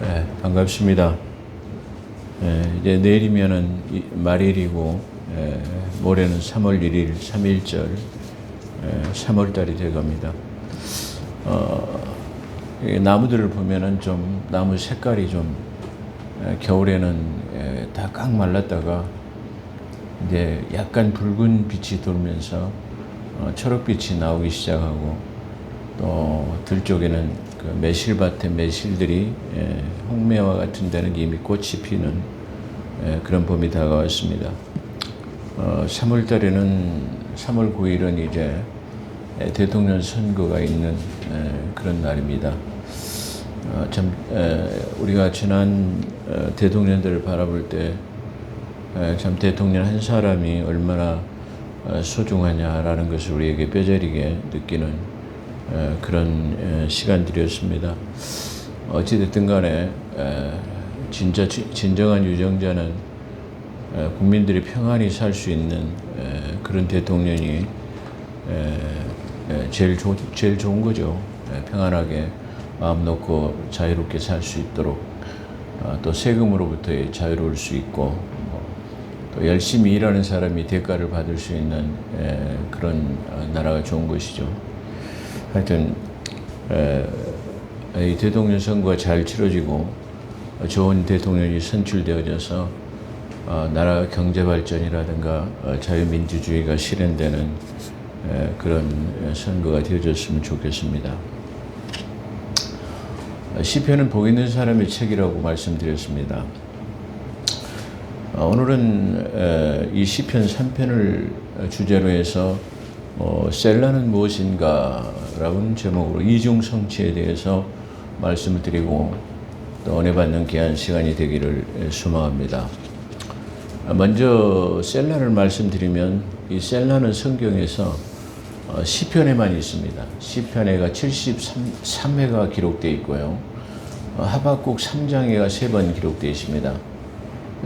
네, 반갑습니다. 이제 내일이면은 말일이고, 모레는 3월 1일 3.1절, 3월달이 돼갑니다. 나무들을 보면은 좀 나무 색깔이 좀 겨울에는 다 꽉 말랐다가 이제 약간 붉은 빛이 돌면서 초록빛이 나오기 시작하고, 또 들 쪽에는 그 매실밭의 매실들이 홍매와 같은 데는 이미 꽃이 피는 그런 봄이 다가왔습니다. 3월 달에는 3월 9일은 이제 대통령 선거가 있는 그런 날입니다. 참 우리가 지난 대통령들을 바라볼 때 참 대통령 한 사람이 얼마나 소중하냐라는 것을 우리에게 뼈저리게 느끼는 그런 시간들이었습니다. 어찌됐든 간에 진정한 유정자는 국민들이 평안히 살 수 있는 그런 대통령이 제일 좋은 거죠. 평안하게 마음 놓고 자유롭게 살 수 있도록, 또 세금으로부터 자유로울 수 있고, 또 열심히 일하는 사람이 대가를 받을 수 있는 그런 나라가 좋은 것이죠. 하여튼 이 대통령 선거가 잘 치러지고 좋은 대통령이 선출되어져서 나라 경제 발전이라든가 자유민주주의가 실현되는 그런 선거가 되어졌으면 좋겠습니다. 시편은 복 있는 사람의 책이라고 말씀드렸습니다. 오늘은 이 시편 3편을 주제로 해서 셀라는 무엇인가 라는 제목으로 이중성취에 대해서 말씀을 드리고, 또 은혜 받는 귀한 시간이 되기를 소망합니다. 먼저 셀라를 말씀드리면, 이 셀라는 성경에서 시편에만 있습니다. 시편에가 73회가 기록되어 있고요. 하박국 3장에가 3번 기록되어 있습니다.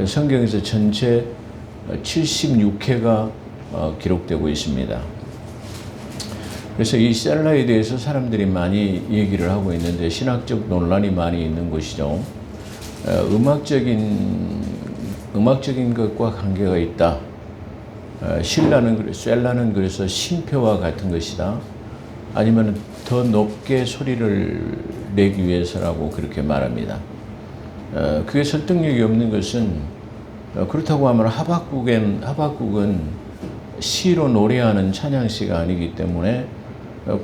성경에서 전체 76회가 기록되고 있습니다. 그래서 이 셀라에 대해서 사람들이 많이 얘기를 하고 있는데, 신학적 논란이 많이 있는 것이죠. 음악적인 것과 관계가 있다. 셀라는 그래서 신표와 같은 것이다. 아니면 더 높게 소리를 내기 위해서라고 그렇게 말합니다. 그게 설득력이 없는 것은, 그렇다고 하면 하박국은 시로 노래하는 찬양시가 아니기 때문에,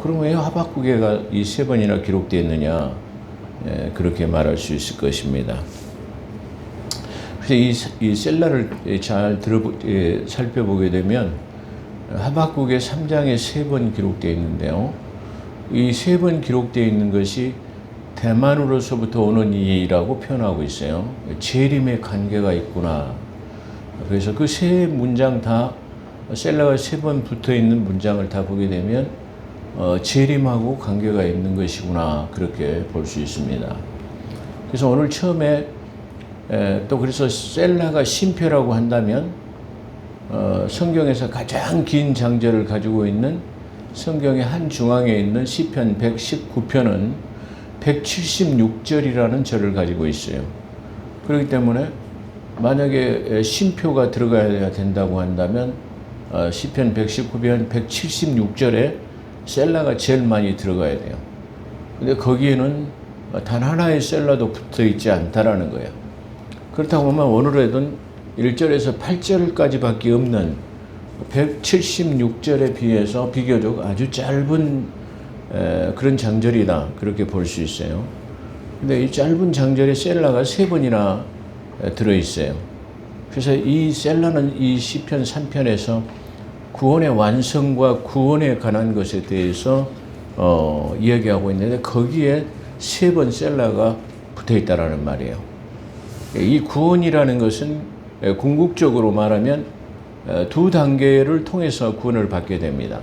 그럼 왜 하박국에가 이 3번이나 기록되어 있느냐, 그렇게 말할 수 있을 것입니다. 그래서 이 셀라를 잘 살펴보게 되면 하박국의 3장에 3번 기록되어 있는데요. 이 3번 기록되어 있는 것이 대만으로서부터 오는 이라고 표현하고 있어요. 재림의 관계가 있구나. 그래서 그 3문장 다, 셀라가 3번 붙어 있는 문장을 다 보게 되면 재림하고 관계가 있는 것이구나, 그렇게 볼 수 있습니다. 그래서 오늘 처음에 또 그래서 셀라가 신표라고 한다면, 성경에서 가장 긴 장절을 가지고 있는 성경의 한 중앙에 있는 시편 119편은 176절이라는 절을 가지고 있어요. 그렇기 때문에 만약에 신표가 들어가야 된다고 한다면 시편 119편 176절에 셀라가 제일 많이 들어가야 돼요. 근데 거기에는 단 하나의 셀라도 붙어 있지 않다라는 거예요. 그렇다고 하면 오늘에는 1절에서 8절까지밖에 없는 176절에 비해서 비교적 아주 짧은 그런 장절이다, 그렇게 볼 수 있어요. 근데 이 짧은 장절에 셀라가 3번이나 들어있어요. 그래서 이 셀라는 이 시편 3편에서 구원의 완성과 구원에 관한 것에 대해서 이야기하고 있는데, 거기에 3번 셀라가 붙어 있다라는 말이에요. 이 구원이라는 것은 궁극적으로 말하면 2단계를 통해서 구원을 받게 됩니다.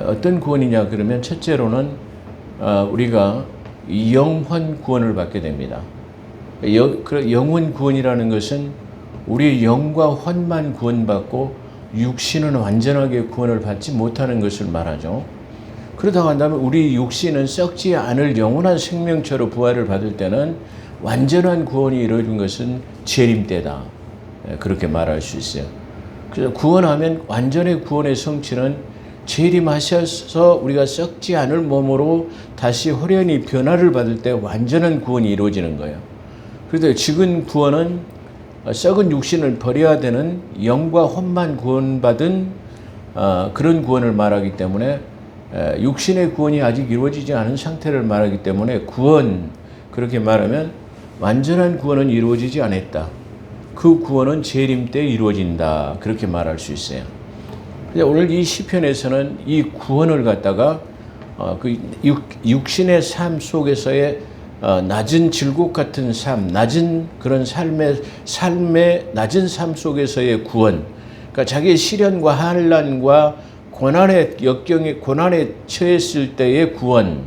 어떤 구원이냐 그러면, 첫째로는 우리가 영혼 구원을 받게 됩니다. 영혼 구원이라는 것은 우리의 영과 혼만 구원받고 육신은 완전하게 구원을 받지 못하는 것을 말하죠. 그렇다고 한다면 우리 육신은 썩지 않을 영원한 생명체로 부활을 받을 때는 완전한 구원이 이루어진 것은 재림 때다. 그렇게 말할 수 있어요. 그래서 구원하면 완전의 구원의 성취는 재림하셔서 우리가 썩지 않을 몸으로 다시 호련히 변화를 받을 때 완전한 구원이 이루어지는 거예요. 그런데 지금 구원은 썩은 육신을 버려야 되는 영과 혼만 구원받은 그런 구원을 말하기 때문에 육신의 구원이 아직 이루어지지 않은 상태를 말하기 때문에 구원, 그렇게 말하면 완전한 구원은 이루어지지 않았다. 그 구원은 재림 때 이루어진다. 그렇게 말할 수 있어요. 오늘 이 시편에서는 이 구원을 갖다가 그 육신의 삶 속에서의 낮은 질곡 같은 삶, 낮은 그런 삶의 낮은 삶 속에서의 구원, 그러니까 자기의 시련과 환난과 고난의 역경에 고난에 처했을 때의 구원,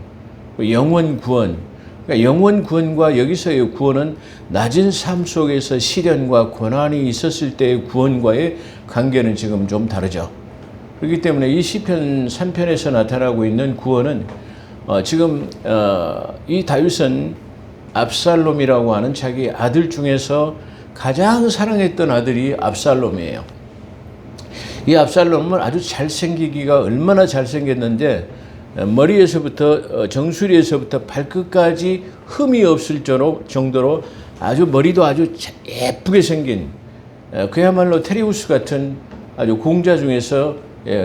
영원 구원. 그러니까 영원 구원과 여기서의 구원은 낮은 삶 속에서 시련과 고난이 있었을 때의 구원과의 관계는 지금 좀 다르죠. 그렇기 때문에 이 시편 3편에서 나타나고 있는 구원은 지금 이 다윗은 압살롬이라고 하는 자기 아들 중에서 가장 사랑했던 아들이 압살롬이에요. 이 압살롬은 아주 잘생기기가 얼마나 잘생겼는데 머리에서부터 정수리에서부터 발끝까지 흠이 없을 정도로 아주 머리도 아주 예쁘게 생긴 그야말로 테리우스 같은 아주 공자 중에서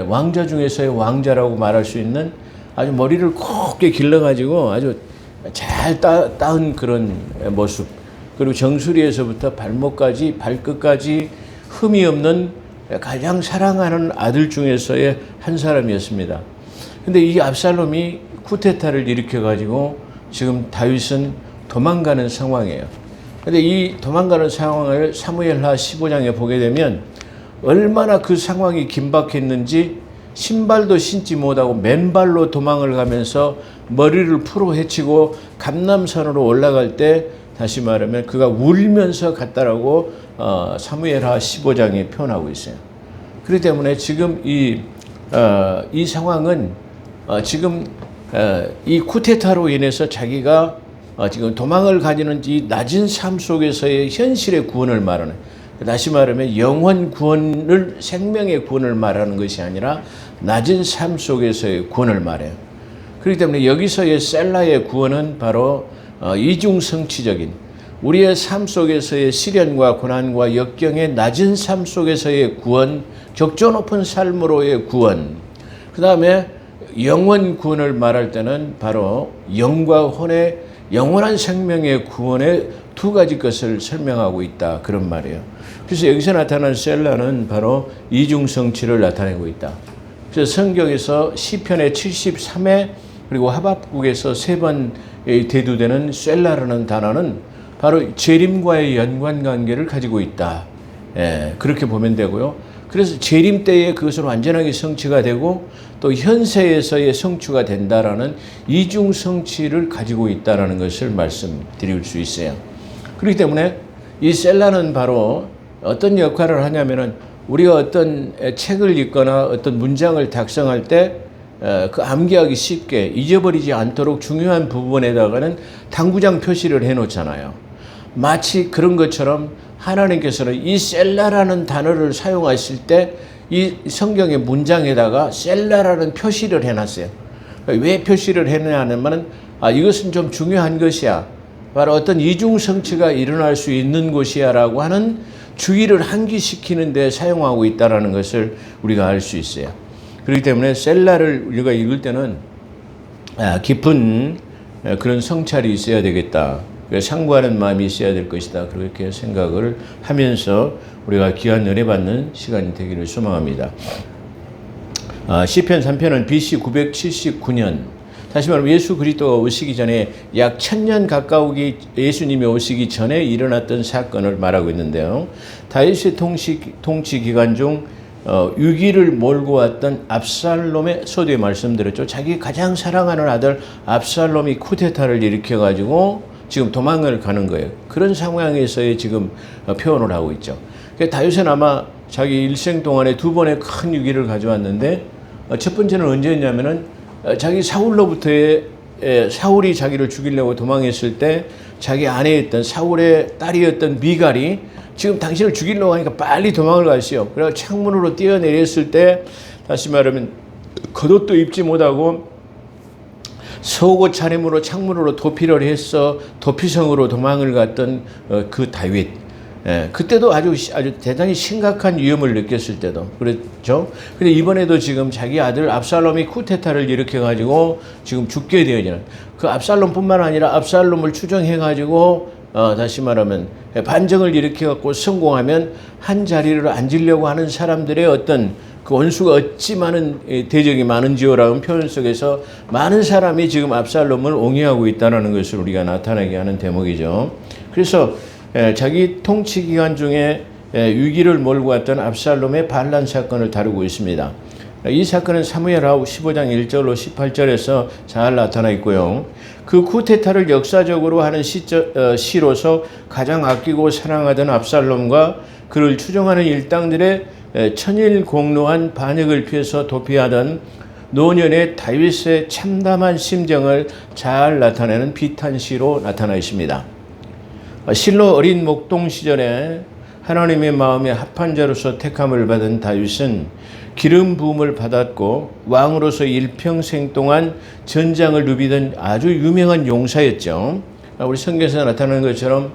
왕자 중에서의 왕자라고 말할 수 있는 아주 머리를 곱게 길러가지고 아주 잘 따은 그런 모습, 그리고 정수리에서부터 발목까지 발끝까지 흠이 없는 가장 사랑하는 아들 중에서의 한 사람이었습니다. 근데 이 압살롬이 쿠데타를 일으켜가지고 지금 다윗은 도망가는 상황이에요. 근데 이 도망가는 상황을 사무엘하 15장에 보게 되면 얼마나 그 상황이 긴박했는지 신발도 신지 못하고 맨발로 도망을 가면서 머리를 풀어 헤치고 감람산으로 올라갈 때 다시 말하면 그가 울면서 갔다라고 사무엘하 15장에 표현하고 있어요. 그렇기 때문에 지금 이 상황은 지금 이 쿠데타로 인해서 자기가 지금 도망을 가지는 이 낮은 삶 속에서의 현실의 구원을 말하는, 다시 말하면 영원 구원을, 생명의 구원을 말하는 것이 아니라 낮은 삶 속에서의 구원을 말해요. 그렇기 때문에 여기서의 셀라의 구원은 바로 이중성취적인 우리의 삶 속에서의 시련과 고난과 역경의 낮은 삶 속에서의 구원, 격조 높은 삶으로의 구원, 그 다음에 영원 구원을 말할 때는 바로 영과 혼의 영원한 생명의 구원의 두 가지 것을 설명하고 있다, 그런 말이에요. 그래서 여기서 나타난 셀라는 바로 이중성취를 나타내고 있다. 그래서 성경에서 시편의 73회 그리고 하박국에서 3번 대두되는 셀라라는 단어는 바로 재림과의 연관관계를 가지고 있다. 그렇게 보면 되고요. 그래서 재림 때에 그것을 완전하게 성취가 되고 또 현세에서의 성취가 된다라는 이중 성취를 가지고 있다라는 것을 말씀드릴 수 있어요. 그렇기 때문에 이 셀라는 바로 어떤 역할을 하냐면은 우리가 어떤 책을 읽거나 어떤 문장을 작성할 때 그 암기하기 쉽게 잊어버리지 않도록 중요한 부분에다가는 당구장 표시를 해 놓잖아요. 마치 그런 것처럼 하나님께서는 이 셀라라는 단어를 사용하실 때 이 성경의 문장에다가 셀라라는 표시를 해놨어요. 왜 표시를 해놨냐면 이것은 좀 중요한 것이야. 바로 어떤 이중성취가 일어날 수 있는 곳이야 라고 하는 주의를 환기시키는 데 사용하고 있다는 것을 우리가 알 수 있어요. 그렇기 때문에 셀라를 우리가 읽을 때는 깊은 그런 성찰이 있어야 되겠다. 상고하는 마음이 있어야 될 것이다. 그렇게 생각을 하면서 우리가 귀한 은혜 받는 시간이 되기를 소망합니다. 시편 3편은 BC 979년, 다시 말하면 예수 그리스도가 오시기 전에 약 1000년 가까우기 예수님이 오시기 전에 일어났던 사건을 말하고 있는데요. 다윗의 통치 기간 중 위기를 몰고 왔던 압살롬의 서두에 말씀드렸죠. 자기 가장 사랑하는 아들 압살롬이 쿠데타를 일으켜가지고 지금 도망을 가는 거예요. 그런 상황에서의 지금 표현을 하고 있죠. 다윗은 아마 자기 일생 동안에 2번의 큰 위기를 가져왔는데 첫 번째는 언제였냐면은 자기 사울로부터의 사울이 자기를 죽이려고 도망했을 때 자기 아내였던 사울의 딸이었던 미갈이 지금 당신을 죽이려고 하니까 빨리 도망을 가시오. 그래서 창문으로 뛰어내렸을 때 다시 말하면 겉옷도 입지 못하고 속옷 차림으로 창문으로 도피를 해서 도피성으로 도망을 갔던 그 다윗. 그때도 아주 대단히 심각한 위험을 느꼈을 때도 그랬죠. 근데 이번에도 지금 자기 아들 압살롬이 쿠데타를 일으켜가지고 지금 죽게 되어지는 그 압살롬뿐만 아니라 압살롬을 추종해가지고 다시 말하면 반정을 일으켜갖고 성공하면 한 자리를 앉으려고 하는 사람들의 어떤 그 원수가 어찌 많은 대적이 많은지요라는 표현 속에서 많은 사람이 지금 압살롬을 옹호하고 있다는 것을 우리가 나타나게 하는 대목이죠. 그래서 자기 통치 기간 중에 위기를 몰고 왔던 압살롬의 반란 사건을 다루고 있습니다. 이 사건은 사무엘하 15장 1절로 18절에서 잘 나타나 있고요. 그 쿠데타를 역사적으로 하는 시로서 가장 아끼고 사랑하던 압살롬과 그를 추종하는 일당들의 천일공노한 반역을 피해서 도피하던 노년의 다윗의 참담한 심정을 잘 나타내는 비탄시로 나타나 있습니다. 실로 어린 목동 시절에 하나님의 마음에 합한 자로서 택함을 받은 다윗은 기름 부음을 받았고 왕으로서 일평생 동안 전장을 누비던 아주 유명한 용사였죠. 우리 성경에서 나타나는 것처럼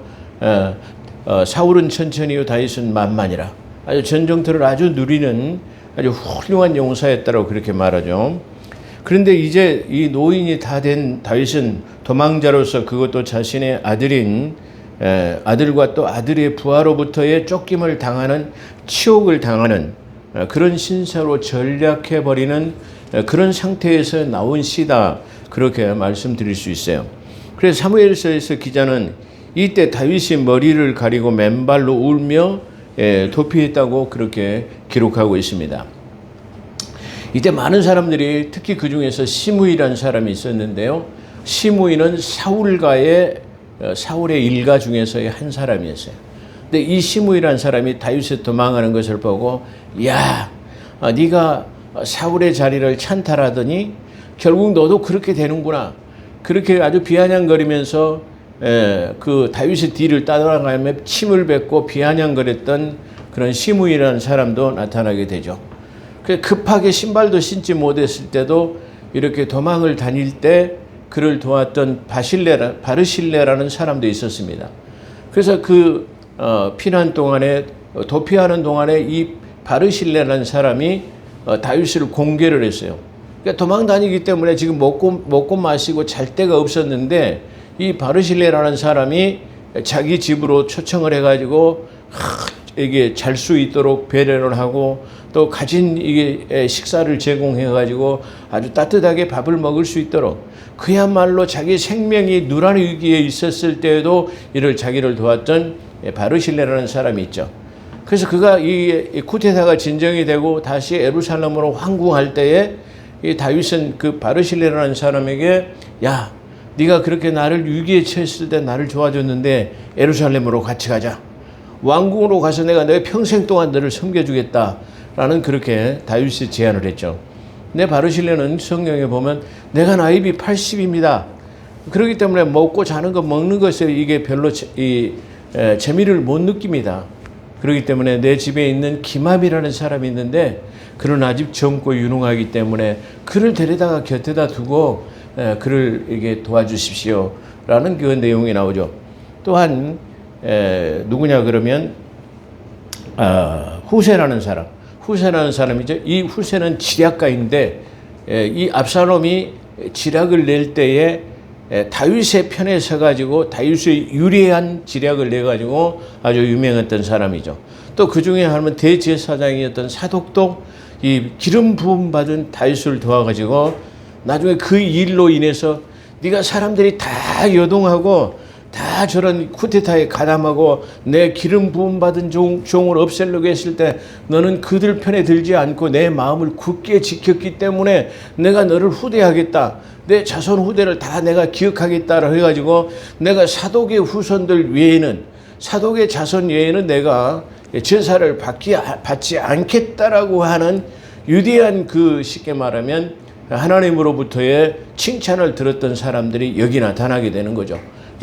사울은 천천히요 다윗은 만만이라 아주 전쟁터를 아주 누리는 아주 훌륭한 용사였다고 그렇게 말하죠. 그런데 이제 이 노인이 다 된 다윗은 도망자로서 그것도 자신의 아들인 아들과 또 아들의 부하로부터의 쫓김을 당하는 치욕을 당하는 그런 신사로 전락해버리는 그런 상태에서 나온 시다 그렇게 말씀드릴 수 있어요. 그래서 사무엘서에서 기자는 이때 다윗이 머리를 가리고 맨발로 울며 도피했다고 그렇게 기록하고 있습니다. 이때 많은 사람들이 특히 그 중에서 시므이라는 사람이 있었는데요. 시므이는 사울의 일가 중에서의 한 사람이었어요. 근데 이 시므이라는 사람이 다윗이 도망하는 것을 보고 야, 네가 사울의 자리를 찬탈하더니 결국 너도 그렇게 되는구나. 그렇게 아주 비아냥거리면서 그 다윗의 뒤를 따라가며 침을 뱉고 비아냥거렸던 그런 시므이라는 사람도 나타나게 되죠. 급하게 신발도 신지 못했을 때도 이렇게 도망을 다닐 때 그를 도왔던 바르실레라는 사람도 있었습니다. 그래서 그 피난 동안에 도피하는 동안에 이 바르실레라는 사람이 다윗을 공개를 했어요. 그러니까 도망 다니기 때문에 지금 먹고 마시고 잘 데가 없었는데 이 바르실레라는 사람이 자기 집으로 초청을 해가지고 이게 잘 수 있도록 배려를 하고 또 가진 이게 식사를 제공해가지고 아주 따뜻하게 밥을 먹을 수 있도록 그야말로 자기 생명이 누란 위기에 있었을 때에도 이를 자기를 도왔던 바르실레라는 사람이 있죠. 그래서 그가 이 쿠데타가 진정이 되고 다시 예루살렘으로 황궁할 때에 이 다윗은 그 바르실레라는 사람에게 야, 네가 그렇게 나를 위기에 처했을 때 나를 도와줬는데 예루살렘으로 같이 가자. 왕궁으로 가서 내가 내 평생 동안 너를 섬겨주겠다라는 그렇게 다윗이 제안을 했죠. 근데 바르실레는 성경에 보면 내가 나이비 80입니다. 그렇기 때문에 먹고 자는 거 먹는 것에 이게 별로 재미를 못 느낍니다. 그렇기 때문에 내 집에 있는 기맘이라는 사람이 있는데 그는 아직 젊고 유능하기 때문에 그를 데려다가 곁에다 두고 그를 이게 도와주십시오라는 그 내용이 나오죠. 또한 누구냐 그러면 후세라는 사람이죠. 이 후세는 지략가인데 이 압살롬이 지략을 낼 때에 다윗의 편에 서가지고 다윗의 유리한 지략을 내가지고 아주 유명했던 사람이죠. 또 그 중에 하나는 대제사장이었던 사독도 이 기름 부음 받은 다윗을 도와가지고 나중에 그 일로 인해서 네가 사람들이 다 요동하고 다 저런 쿠데타에 가담하고 내 기름 부음 받은 종을 없애려고 했을 때 너는 그들 편에 들지 않고 내 마음을 굳게 지켰기 때문에 내가 너를 후대하겠다. 내 자손 후대를 다 내가 기억하겠다라고 해가지고 내가 사독의 후손들 외에는 사독의 자손 외에는 내가 제사를 받지 않겠다라고 하는 유대한 그 쉽게 말하면 하나님으로부터의 칭찬을 들었던 사람들이 여기 나타나게 되는 거죠.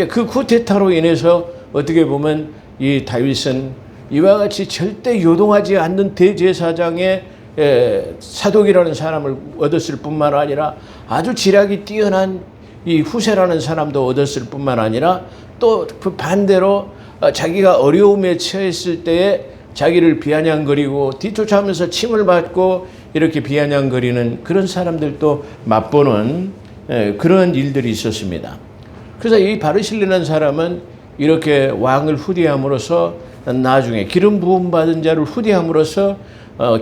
그 쿠데타로 인해서 어떻게 보면 이 다윗은 이와 같이 절대 요동하지 않는 대제사장의 사독이라는 사람을 얻었을 뿐만 아니라 아주 지략이 뛰어난 이 후세라는 사람도 얻었을 뿐만 아니라 또 그 반대로 자기가 어려움에 처했을 때에 자기를 비아냥거리고 뒤쫓아오면서 침을 받고 이렇게 비아냥거리는 그런 사람들도 맛보는 그런 일들이 있었습니다. 그래서 이 바르실레라는 사람은 이렇게 왕을 후대함으로써 나중에 기름 부음 받은 자를 후대함으로써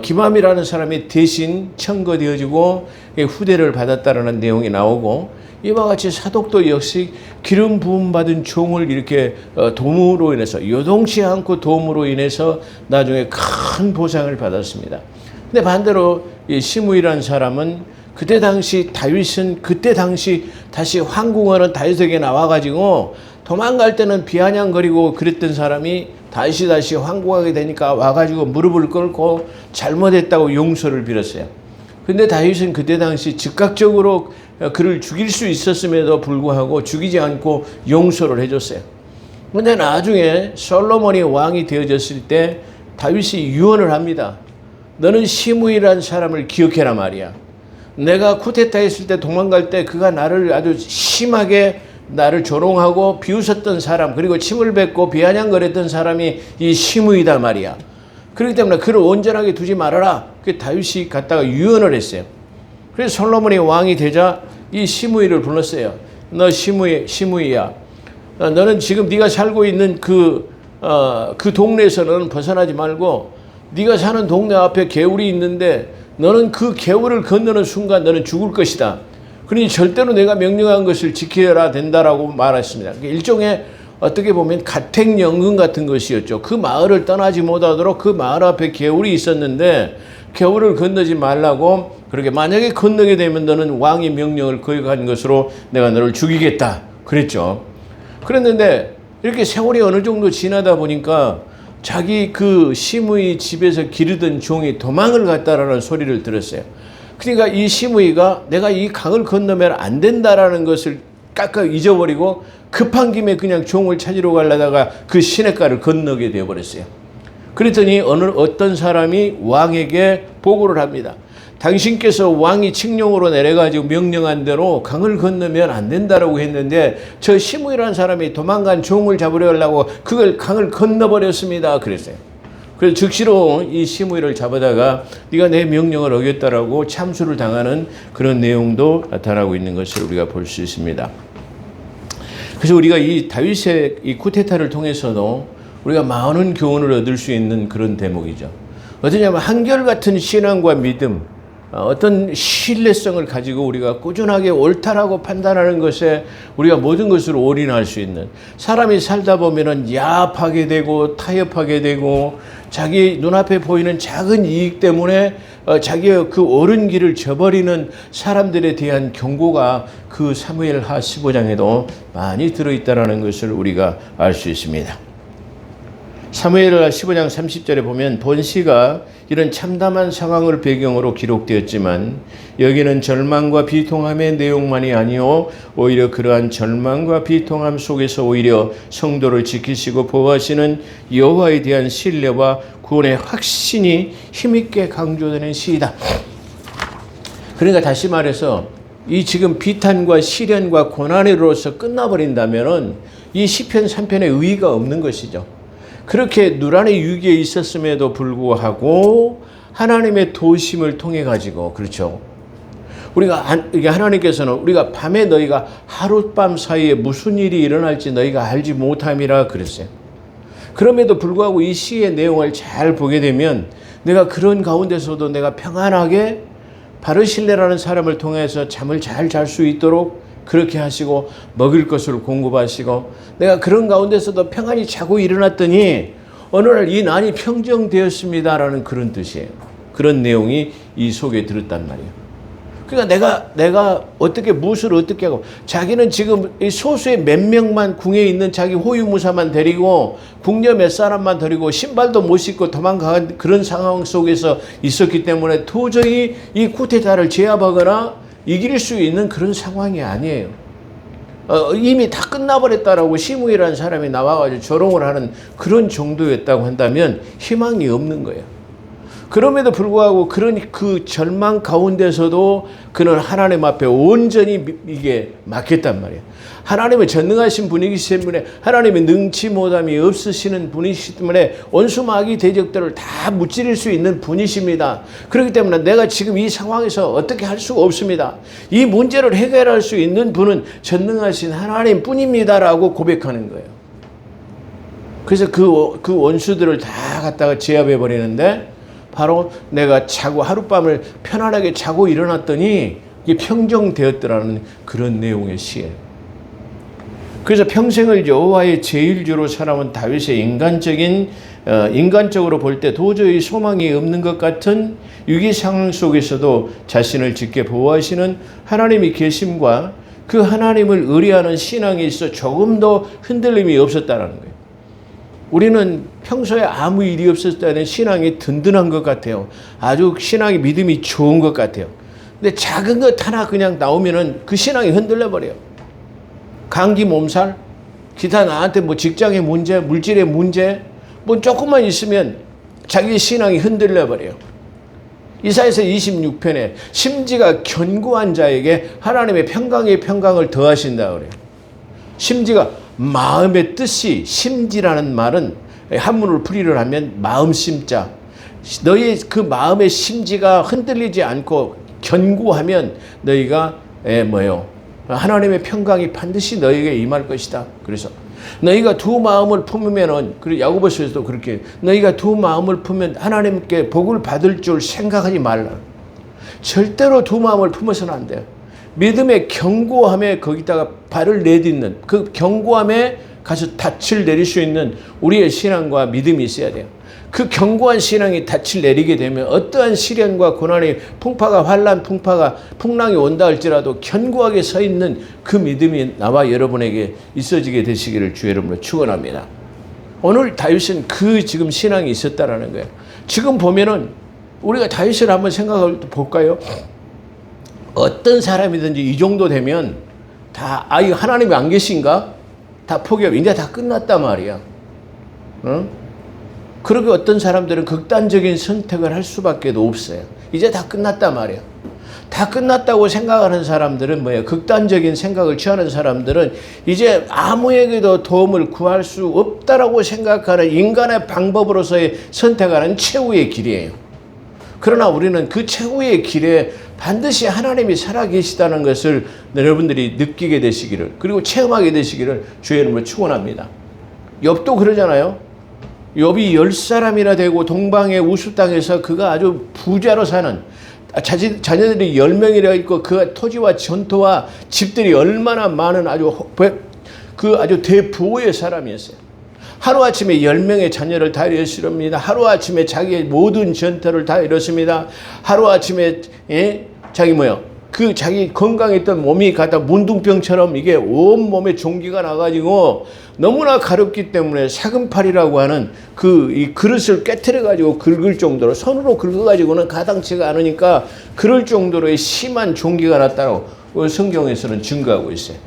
기맘이라는 사람이 대신 청거되어지고 후대를 받았다라는 내용이 나오고, 이와 같이 사독도 역시 기름 부음 받은 종을 이렇게 도움으로 인해서 요동치 않고 도움으로 인해서 나중에 큰 보상을 받았습니다. 근데 반대로 이 시므이라는 사람은 그때 당시 다윗은 그때 당시 다시 황궁하는 다윗에게 나와가지고 도망갈 때는 비아냥거리고 그랬던 사람이 다시 황궁하게 되니까 와가지고 무릎을 꿇고 잘못했다고 용서를 빌었어요. 근데 다윗은 그때 당시 즉각적으로 그를 죽일 수 있었음에도 불구하고 죽이지 않고 용서를 해줬어요. 근데 나중에 솔로몬이 왕이 되어졌을 때 다윗이 유언을 합니다. 너는 시므이라는 사람을 기억해라 말이야. 내가 쿠데타 했을 때 도망갈 때 그가 나를 아주 심하게 나를 조롱하고 비웃었던 사람, 그리고 침을 뱉고 비아냥거렸던 사람이 이 시므이다 말이야. 그렇기 때문에 그를 온전하게 두지 말아라. 그 다윗이 갔다가 유언을 했어요. 그래서 솔로몬이 왕이 되자 이 시므이를 불렀어요. 너 시므이야. 너는 지금 네가 살고 있는 그 동네에서 너는 벗어나지 말고 네가 사는 동네 앞에 개울이 있는데 너는 그 개울을 건너는 순간 너는 죽을 것이다. 그러니 절대로 내가 명령한 것을 지켜야 된다라고 말했습니다. 일종의 어떻게 보면 가택연금 같은 것이었죠. 그 마을을 떠나지 못하도록 그 마을 앞에 개울이 있었는데 개울을 건너지 말라고, 그렇게 만약에 건너게 되면 너는 왕의 명령을 거역한 것으로 내가 너를 죽이겠다 그랬죠. 그랬는데 이렇게 세월이 어느 정도 지나다 보니까 자기 그 시므이 집에서 기르던 종이 도망을 갔다라는 소리를 들었어요. 그러니까 이 시므이가 내가 이 강을 건너면 안 된다라는 것을 깎아 잊어버리고 급한 김에 그냥 종을 찾으러 가려다가 그 시냇가를 건너게 되어버렸어요. 그랬더니 어떤 사람이 왕에게 보고를 합니다. 당신께서 왕이 칙령으로 내려가지고 명령한 대로 강을 건너면 안 된다라고 했는데 저 시므이라는 사람이 도망간 종을 잡으려 하려고 그걸 강을 건너버렸습니다. 그랬어요. 그래서 즉시로 이 시므이를 잡아다가 네가 내 명령을 어겼다라고 참수를 당하는 그런 내용도 나타나고 있는 것을 우리가 볼 수 있습니다. 그래서 우리가 이 다윗의 이 쿠데타를 통해서도 우리가 많은 교훈을 얻을 수 있는 그런 대목이죠. 어떠냐면 한결같은 신앙과 믿음, 어떤 신뢰성을 가지고 우리가 꾸준하게 옳다라고 판단하는 것에 우리가 모든 것을 올인할 수 있는, 사람이 살다 보면은 야합하게 되고 타협하게 되고 자기 눈앞에 보이는 작은 이익 때문에 자기의 그 옳은 길을 저버리는 사람들에 대한 경고가 그 사무엘하 15장에도 많이 들어있다는 것을 우리가 알 수 있습니다. 사무엘하 15장 30절에 보면 본시가 이런 참담한 상황을 배경으로 기록되었지만 여기는 절망과 비통함의 내용만이 아니오 오히려 그러한 절망과 비통함 속에서 오히려 성도를 지키시고 보호하시는 여호와에 대한 신뢰와 구원의 확신이 힘있게 강조되는 시이다. 그러니까 다시 말해서 이 지금 비탄과 시련과 고난으로서 끝나버린다면은 이 시편 3편에 의의가 없는 것이죠. 그렇게 누란의 위기에 있었음에도 불구하고 하나님의 도심을 통해 가지고, 그렇죠. 하나님께서는 우리가 밤에 너희가 하룻밤 사이에 무슨 일이 일어날지 너희가 알지 못함이라 그랬어요. 그럼에도 불구하고 이 시의 내용을 잘 보게 되면 내가 그런 가운데서도 내가 평안하게 바르실레라는 사람을 통해서 잠을 잘 잘 수 있도록 그렇게 하시고 먹을 것을 공급하시고 내가 그런 가운데서도 평안히 자고 일어났더니 어느 날 이 난이 평정되었습니다라는 그런 뜻이에요. 그런 내용이 이 속에 들었단 말이에요. 그러니까 내가 어떻게 무엇을 어떻게 하고 자기는 지금 이 소수의 몇 명만 궁에 있는 자기 호유무사만 데리고 궁녀 몇 사람만 데리고 신발도 못 신고 도망간 그런 상황 속에서 있었기 때문에 도저히 이 쿠데타를 제압하거나 이길 수 있는 그런 상황이 아니에요. 이미 다 끝나버렸다라고 시므이라는 사람이 나와가지고 조롱을 하는 그런 정도였다고 한다면 희망이 없는 거예요. 그럼에도 불구하고 그런 그 절망 가운데서도 그는 하나님 앞에 온전히 이게 맡겼단 말이에요. 하나님의 전능하신 분이기 때문에, 하나님의 능치 못함이 없으시는 분이시기 때문에 원수 마귀 대적들을 다 무찌를 수 있는 분이십니다. 그렇기 때문에 내가 지금 이 상황에서 어떻게 할 수가 없습니다. 이 문제를 해결할 수 있는 분은 전능하신 하나님 뿐입니다라고 고백하는 거예요. 그래서 그 원수들을 다 갖다가 제압해 버리는데, 바로 내가 자고 하룻밤을 편안하게 자고 일어났더니 이게 평정되었더라는 그런 내용의 시예요. 그래서 평생을 여호와의 제일주로 살아온 다윗의 인간적으로 볼 때 도저히 소망이 없는 것 같은 위기 상황 속에서도 자신을 짙게 보호하시는 하나님이 계심과 그 하나님을 의뢰하는 신앙에 있어 조금도 흔들림이 없었다는 거예요. 우리는 평소에 아무 일이 없었을 때는 신앙이 든든한 것 같아요. 아주 신앙의 믿음이 좋은 것 같아요. 근데 작은 것 하나 그냥 나오면은 그 신앙이 흔들려 버려요. 감기 몸살, 기타 나한테 뭐 직장의 문제, 물질의 문제, 뭐 조금만 있으면 자기 신앙이 흔들려 버려요. 이사야서 26편에 심지가 견고한 자에게 하나님의 평강을 더하신다 그래요. 심지가 마음의 뜻이, 심지라는 말은 한문으로 풀이를 하면 마음심자. 너희 그 마음의 심지가 흔들리지 않고 견고하면 너희가 하나님의 평강이 반드시 너희에게 임할 것이다. 그래서 너희가 두 마음을 품으면은, 그리고 야고보서에서도 그렇게, 너희가 두 마음을 품으면 하나님께 복을 받을 줄 생각하지 말라. 절대로 두 마음을 품어서는 안 돼요. 믿음의 견고함에 거기다가 발을 내딛는 그 견고함에 가서 닻을 내릴 수 있는 우리의 신앙과 믿음이 있어야 돼요. 그 견고한 신앙이 닻을 내리게 되면 어떠한 시련과 고난이 풍랑이 온다 할지라도 견고하게 서 있는 그 믿음이 나와 여러분에게 있어지게 되시기를 주의 이름으로 축원합니다. 오늘 다윗은 그 지금 신앙이 있었다라는 거예요. 지금 보면은 우리가 다윗을 한번 생각해 볼까요? 어떤 사람이든지 이 정도 되면 다 이거 하나님이 안 계신가? 다 포기하고 이제 다 끝났단 말이야. 그러게 어떤 사람들은 극단적인 선택을 할 수밖에 없어요. 이제 다 끝났단 말이야. 다 끝났다고 생각하는 사람들은 뭐예요? 극단적인 생각을 취하는 사람들은 이제 아무에게도 도움을 구할 수 없다라고 생각하는 인간의 방법으로서의 선택하는 최후의 길이에요. 그러나 우리는 그 최후의 길에 반드시 하나님이 살아계시다는 것을 여러분들이 느끼게 되시기를, 그리고 체험하게 되시기를 주의 이름으로 축원합니다. 욥도 그러잖아요. 욥이 10사람이나 되고 동방의 우수 땅에서 그가 아주 부자로 사는, 자녀들이 10명이라 있고 그 토지와 전토와 집들이 얼마나 많은 아주 대부의 사람이었어요. 하루아침에 10명의 자녀를 다 잃었습니다. 하루아침에 자기의 모든 전토를 다 잃었습니다. 하루아침에 자기 건강했던 몸이 갖다 문둥병처럼 이게 온몸에 종기가 나가지고 너무나 가렵기 때문에 사금팔이라고 하는 이 그릇을 깨트려가지고 긁을 정도로, 손으로 긁어가지고는 가당치가 않으니까 그럴 정도로의 심한 종기가 났다고 성경에서는 증거하고 있어요.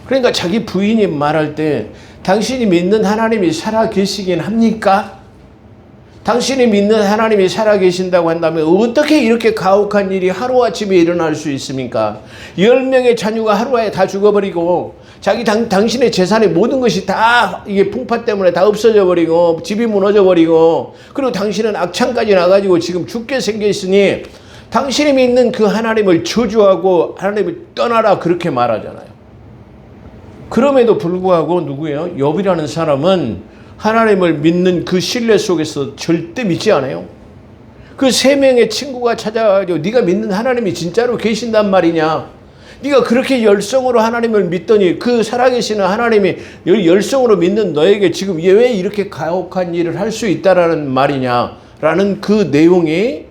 그러니까 자기 부인이 말할 때 당신이 믿는 하나님이 살아계시긴 합니까? 당신이 믿는 하나님이 살아계신다고 한다면 어떻게 이렇게 가혹한 일이 하루아침에 일어날 수 있습니까? 10명의 자녀가 하루에 다 죽어버리고 당신의 재산의 모든 것이 다 이게 풍파 때문에 다 없어져 버리고 집이 무너져 버리고, 그리고 당신은 악창까지 나가지고 지금 죽게 생겼으니 당신이 믿는 그 하나님을 저주하고 하나님을 떠나라 그렇게 말하잖아요. 그럼에도 불구하고 누구예요? 욥이라는 사람은 하나님을 믿는 그 신뢰 속에서 절대 믿지 않아요. 그 3명의 친구가 찾아가지고 네가 믿는 하나님이 진짜로 계신단 말이냐? 네가 그렇게 열성으로 하나님을 믿더니 그 살아계시는 하나님이 열성으로 믿는 너에게 지금 왜 이렇게 가혹한 일을 할 수 있다라는 말이냐라는 그 내용이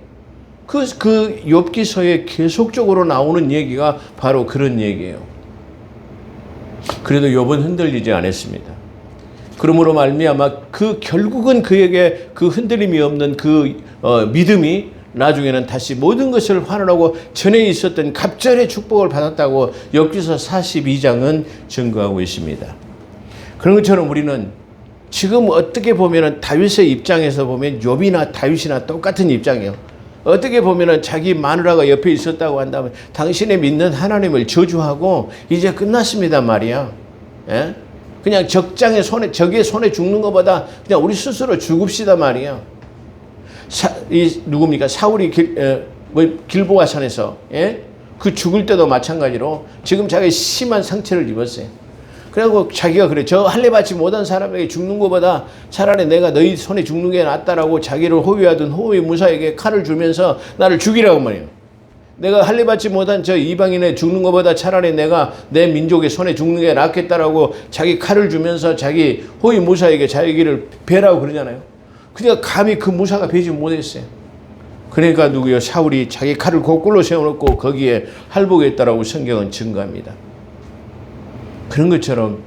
그 욥기서에 계속적으로 나오는 얘기가 바로 그런 얘기예요. 그래도 욥은 흔들리지 않았습니다. 그러므로 말미암아 결국은 그에게 그 흔들림이 없는 믿음이 나중에는 다시 모든 것을 환원하고 전에 있었던 갑절의 축복을 받았다고 욥기서 42장은 증거하고 있습니다. 그런 것처럼 우리는 지금 어떻게 보면 다윗의 입장에서 보면 욥이나 다윗이나 똑같은 입장이에요. 어떻게 보면 자기 마누라가 옆에 있었다고 한다면 당신의 믿는 하나님을 저주하고 이제 끝났습니다 말이야. 예? 그냥 적의 손에 죽는 것보다 그냥 우리 스스로 죽읍시다 말이야. 누굽니까? 사울이 길보아 산에서, 예? 그 죽을 때도 마찬가지로 지금 자기 심한 상처를 입었어요. 그래갖고 자기가 그래, 저 할례 받지 못한 사람에게 죽는 것보다 차라리 내가 너희 손에 죽는 게 낫다라고 자기를 호위하던 호위 무사에게 칼을 주면서 나를 죽이라고 말이에요. 내가 할례 받지 못한 저 이방인에 죽는 것보다 차라리 내가 내 민족의 손에 죽는 게 낫겠다라고 자기 칼을 주면서 자기 호위 무사에게 자기를 베라고 그러잖아요. 그러니까 감히 그 무사가 베지 못했어요. 그러니까 누구요? 사울이 자기 칼을 거꾸로 세워놓고 거기에 할복했다라고 성경은 증거합니다. 그런 것처럼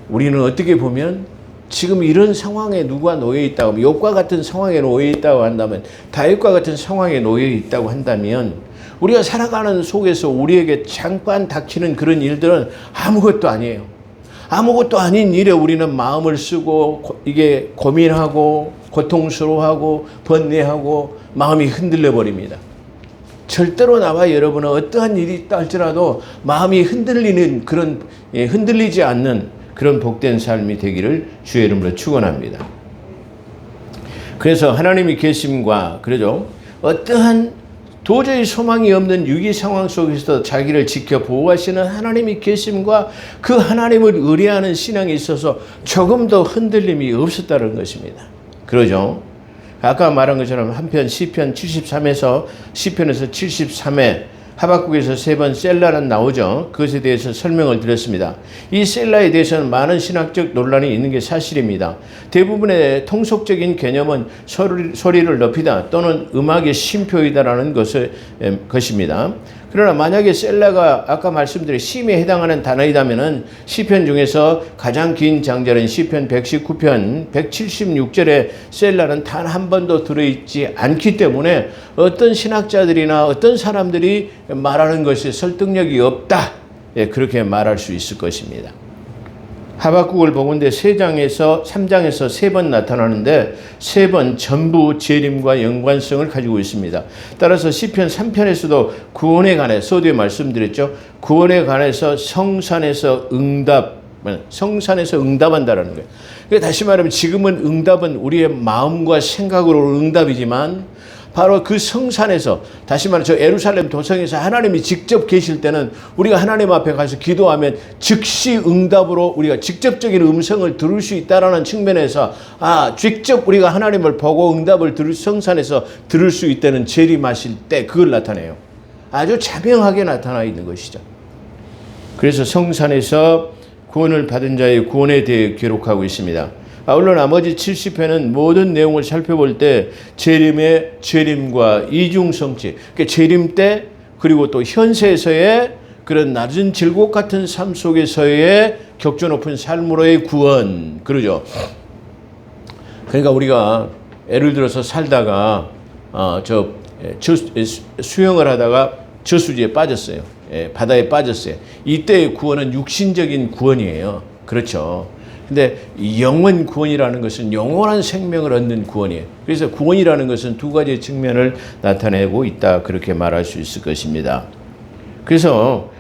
우리는 어떻게 보면 지금 이런 상황에 누가 놓여 있다고 하면, 욥과 같은 상황에 놓여 있다고 한다면, 다윗과 같은 상황에 놓여 있다고 한다면, 우리가 살아가는 속에서 우리에게 잠깐 닥치는 그런 일들은 아무것도 아니에요. 아무것도 아닌 일에 우리는 마음을 쓰고 이게 고민하고 고통스러워하고 번뇌하고 마음이 흔들려 버립니다. 절대로 나와 여러분은 어떠한 일이 있다 할지라도 마음이 흔들리는 그런, 흔들리지 않는 그런 복된 삶이 되기를 주의 이름으로 축원합니다. 그래서 하나님이 계심과, 그러죠, 어떠한 도저히 소망이 없는 위기 상황 속에서도 자기를 지켜 보호하시는 하나님이 계심과 그 하나님을 의뢰하는 신앙에 있어서 조금 더 흔들림이 없었다는 것입니다. 그러죠. 아까 말한 것처럼 한편 시편 73에서 시편에서 73에 하박국에서 3번 셀라는 나오죠. 그것에 대해서 설명을 드렸습니다. 이 셀라에 대해서는 많은 신학적 논란이 있는 게 사실입니다. 대부분의 통속적인 개념은 소리를 높이다 또는 음악의 쉼표이다라는 것입니다. 그러나 만약에 셀라가 아까 말씀드린 쉼에 해당하는 단어이다면은 시편 중에서 가장 긴 장절인 시편 119편 176절에 셀라는 단 한 번도 들어있지 않기 때문에 어떤 신학자들이나 어떤 사람들이 말하는 것이 설득력이 없다, 그렇게 말할 수 있을 것입니다. 하박국을 보건대 3장에서 3번 나타나는데 3번 전부 재림과 연관성을 가지고 있습니다. 따라서 시편 3편에서도 구원에 관해 서두에 말씀드렸죠. 구원에 관해서 성산에서 응답한다라는 거예요. 그러니까 다시 말하면 지금은 응답은 우리의 마음과 생각으로 응답이지만 바로 그 성산에서, 다시 말해 저 예루살렘 도성에서 하나님이 직접 계실 때는 우리가 하나님 앞에 가서 기도하면 즉시 응답으로 우리가 직접적인 음성을 들을 수 있다라는 측면에서 직접 우리가 하나님을 보고 응답을 성산에서 들을 수 있다는 재림하실 때 그걸 나타내요. 아주 자명하게 나타나 있는 것이죠. 그래서 성산에서 구원을 받은 자의 구원에 대해 기록하고 있습니다. 아울러 나머지 70회는 모든 내용을 살펴볼 때 재림과 이중성취, 그러니까 재림 때 그리고 또 현세에서의 그런 낮은 질곡 같은 삶 속에서의 격조 높은 삶으로의 구원, 그러죠. 그러니까 우리가 예를 들어서 살다가 수영을 하다가 저수지에 빠졌어요. 바다에 빠졌어요. 이때의 구원은 육신적인 구원이에요. 그렇죠. 근데 영원 구원이라는 것은 영원한 생명을 얻는 구원이에요. 그래서 구원이라는 것은 두 가지 측면을 나타내고 있다, 그렇게 말할 수 있을 것입니다. 그래서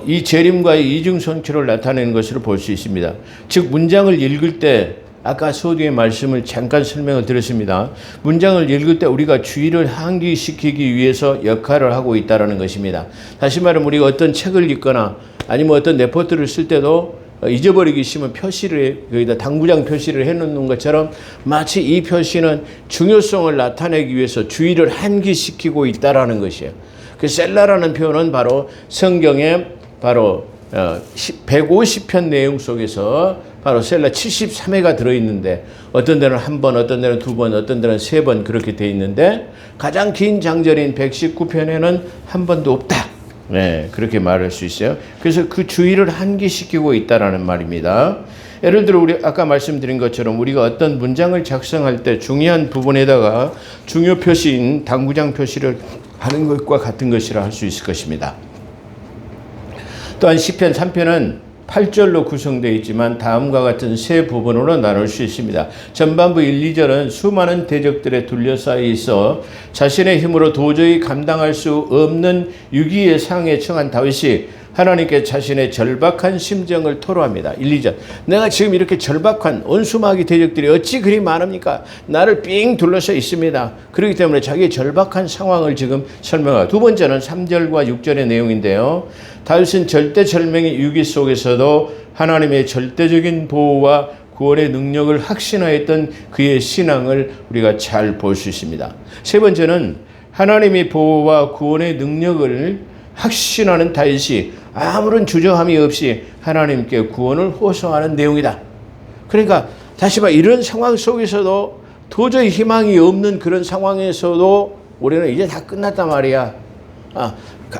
이 재림과 이중성취를 나타내는 것으로 볼 수 있습니다. 즉 문장을 읽을 때 아까 서두에 말씀을 잠깐 설명을 드렸습니다. 문장을 읽을 때 우리가 주의를 환기시키기 위해서 역할을 하고 있다는 것입니다. 다시 말하면 우리가 어떤 책을 읽거나 아니면 어떤 레포트를 쓸 때도 잊어버리기 쉬운 표시를, 여기다 당구장 표시를 해놓는 것처럼 마치 이 표시는 중요성을 나타내기 위해서 주의를 환기시키고 있다라는 것이에요. 그 셀라라는 표현은 바로 성경에 바로 150편 내용 속에서 바로 셀라 73회가 들어있는데 어떤 데는 한 번, 어떤 데는 두 번, 어떤 데는 3번 그렇게 돼 있는데 가장 긴 장절인 119편에는 한 번도 없다. 그렇게 말할 수 있어요. 그래서 그 주의를 환기시키고 있다라는 말입니다. 예를 들어 우리 아까 말씀드린 것처럼 우리가 어떤 문장을 작성할 때 중요한 부분에다가 중요 표시인 당구장 표시를 하는 것과 같은 것이라 할 수 있을 것입니다. 또한 시편 3편은 8절로 구성되어 있지만 다음과 같은 세 부분으로 나눌 수 있습니다. 전반부 1, 2절은 수많은 대적들에 둘러싸여 있어 자신의 힘으로 도저히 감당할 수 없는 위기의 상황에 처한 다윗이 하나님께 자신의 절박한 심정을 토로합니다. 1, 2절. 내가 지금 이렇게 절박한 온수마귀 대적들이 어찌 그리 많습니까? 나를 삥 둘러서 있습니다. 그렇기 때문에 자기의 절박한 상황을 지금 설명하고, 두 번째는 3절과 6절의 내용인데요. 다윗은 절대절명의 위기 속에서도 하나님의 절대적인 보호와 구원의 능력을 확신하였던 그의 신앙을 우리가 잘 볼 수 있습니다. 세 번째는 하나님의 보호와 구원의 능력을 확신하는 다윗이 아무런 주저함이 없이 하나님께 구원을 호소하는 내용이다. 그러니까 다시 말해 이런 상황 속에서도 도저히 희망이 없는 그런 상황에서도 우리는 이제 다 끝났단 말이야.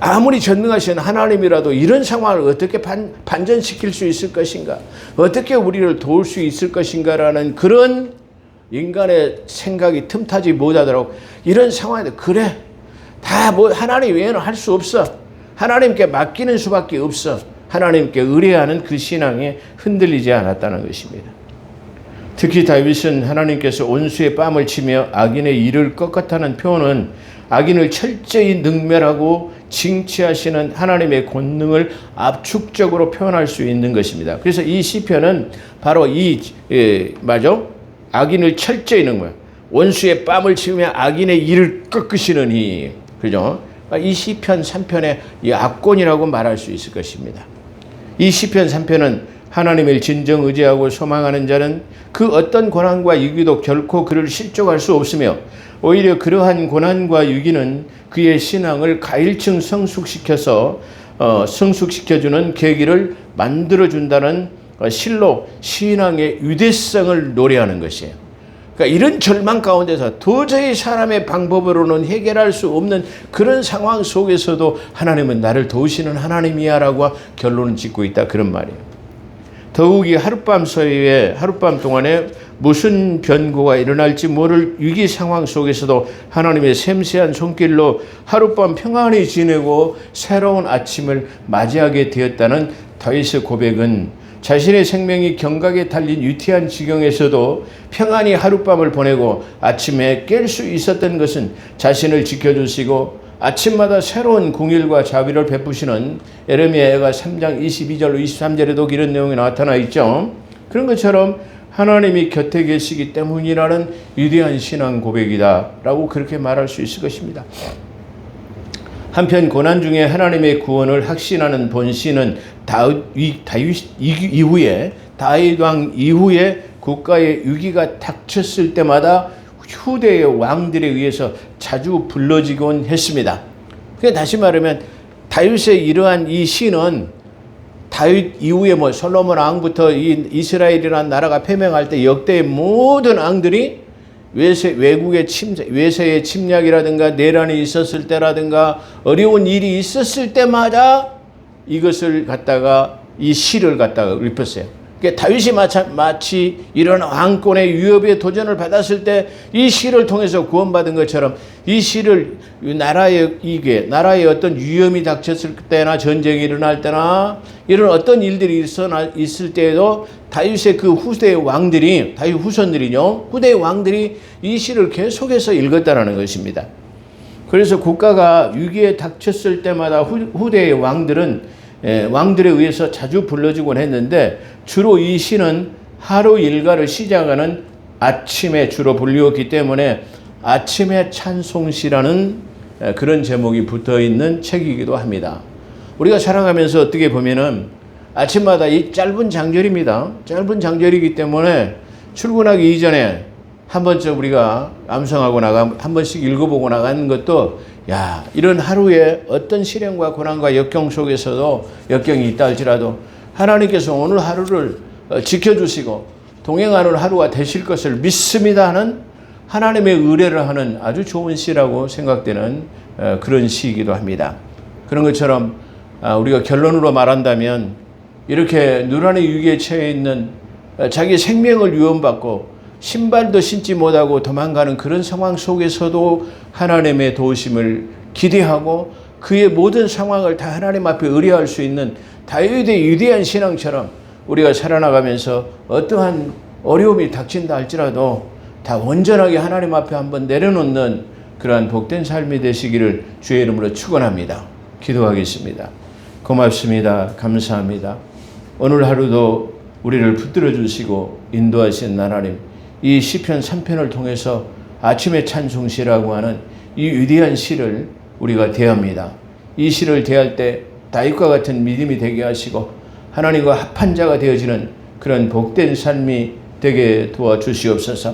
아무리 전능하신 하나님이라도 이런 상황을 어떻게 반전시킬 수 있을 것인가? 어떻게 우리를 도울 수 있을 것인가라는 그런 인간의 생각이 틈타지 못하도록 이런 상황에도 그래. 다 뭐 하나님 외에는 할 수 없어. 하나님께 맡기는 수밖에 없어. 하나님께 의뢰하는 그 신앙에 흔들리지 않았다는 것입니다. 특히 다윗은 하나님께서 온수의 뺨을 치며 악인의 이를 꺾었다는 표현은 악인을 철저히 능멸하고 징치하시는 하나님의 권능을 압축적으로 표현할 수 있는 것입니다. 그래서 이 시편은 바로 악인을 철저히 능멸, 원수의 뺨을 치며 악인의 이를 꺾으시느니, 그죠? 이 시편 3편의 이 압권이라고 말할 수 있을 것입니다. 이 시편 3편은 하나님을 진정 의지하고 소망하는 자는 그 어떤 고난과 위기도 결코 그를 실족할 수 없으며 오히려 그러한 고난과 위기는 그의 신앙을 가일층 성숙시켜주는 계기를 만들어준다는 실로 신앙의 유대성을 노래하는 것이에요. 그러니까 이런 절망 가운데서 도저히 사람의 방법으로는 해결할 수 없는 그런 상황 속에서도 하나님은 나를 도우시는 하나님이야 라고 결론을 짓고 있다, 그런 말이에요. 더욱이 하룻밤 동안에 무슨 변고가 일어날지 모를 위기 상황 속에서도 하나님의 샘세한 손길로 하룻밤 평안히 지내고 새로운 아침을 맞이하게 되었다는 다윗의 고백은 자신의 생명이 경각에 달린 위태한 지경에서도 평안히 하룻밤을 보내고 아침에 깰 수 있었던 것은 자신을 지켜주시고 아침마다 새로운 공일과 자비를 베푸시는 에레미야가 3장 22절로 23절에도 이런 내용이 나타나 있죠. 그런 것처럼 하나님이 곁에 계시기 때문이라는 위대한 신앙 고백이다라고 그렇게 말할 수 있을 것입니다. 한편 고난 중에 하나님의 구원을 확신하는 본시는 다윗 왕 이후에 국가의 위기가 닥쳤을 때마다 후대의 왕들에 의해서 자주 불러지곤 했습니다. 그러니까 다시 말하면 다윗의 이러한 이 시는 다윗 이후에 솔로몬 왕부터 이 이스라엘이라는 나라가 패망할 때 역대의 모든 왕들이 외세의 침략이라든가 내란이 있었을 때라든가 어려운 일이 있었을 때마다 이것을 갖다가 이 시를 갖다가 읊었어요. 그러니까 다윗이 마치 이런 왕권의 위협에 도전을 받았을 때 이 시를 통해서 구원받은 것처럼 이 시를 나라의 어떤 위험이 닥쳤을 때나 전쟁이 일어날 때나 이런 어떤 일들이 있을 때에도 다윗의 그 후대의 왕들이, 다윗 후손들이요, 후대의 왕들이 이 시를 계속해서 읽었다는 것입니다. 그래서 국가가 위기에 닥쳤을 때마다 후대의 왕들에 의해서 자주 불러지곤 했는데 주로 이 시는 하루 일과를 시작하는 아침에 주로 불리웠기 때문에 아침의 찬송시라는 그런 제목이 붙어있는 책이기도 합니다. 우리가 살아가면서 어떻게 보면은 아침마다 이 짧은 장절입니다. 짧은 장절이기 때문에 출근하기 이전에 한 번쯤 우리가 암송하고 한 번씩 읽어보고 나가는 것도 이런 하루에 어떤 시련과 고난과 역경 속에서도 역경이 있다 할지라도 하나님께서 오늘 하루를 지켜주시고 동행하는 하루가 되실 것을 믿습니다 하는 하나님의 의뢰를 하는 아주 좋은 시라고 생각되는 그런 시이기도 합니다. 그런 것처럼 우리가 결론으로 말한다면 이렇게 누란의 위기에 처해 있는 자기 생명을 위협받고 신발도 신지 못하고 도망가는 그런 상황 속에서도 하나님의 도우심을 기대하고 그의 모든 상황을 다 하나님 앞에 의뢰할 수 있는 다윗의 위대한 신앙처럼 우리가 살아나가면서 어떠한 어려움이 닥친다 할지라도 다 온전하게 하나님 앞에 한번 내려놓는 그러한 복된 삶이 되시기를 주의 이름으로 축원합니다. 기도하겠습니다. 고맙습니다. 감사합니다. 오늘 하루도 우리를 붙들어 주시고 인도하신 하나님, 이 시편 3편을 통해서 아침의 찬송시라고 하는 이 위대한 시를 우리가 대합니다. 이 시를 대할 때 다윗과 같은 믿음이 되게 하시고 하나님과 합한 자가 되어지는 그런 복된 삶이 되게 도와주시옵소서.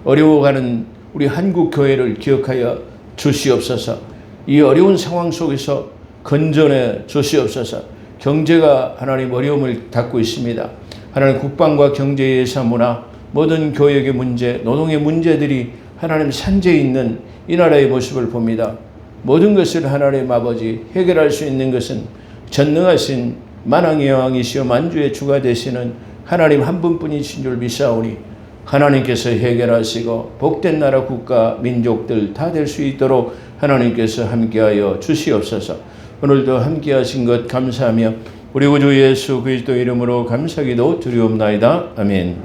어려워가는 우리 한국 교회를 기억하여 주시옵소서. 이 어려운 상황 속에서 건전해 주시옵소서. 경제가 하나님 어려움을 닫고 있습니다. 하나님 국방과 경제, 예산, 문화, 모든 교역의 문제, 노동의 문제들이 하나님 산재에 있는 이 나라의 모습을 봅니다. 모든 것을 하나님 아버지 해결할 수 있는 것은 전능하신 만왕의 여왕이시여 만주의 주가 되시는 하나님 한 분뿐이신 줄 믿사오니 하나님께서 해결하시고 복된 나라, 국가, 민족들 다 될 수 있도록 하나님께서 함께하여 주시옵소서. 오늘도 함께하신 것 감사하며 우리 구주 예수 그리스도 이름으로 감사기도 드리옵나이다. 아멘.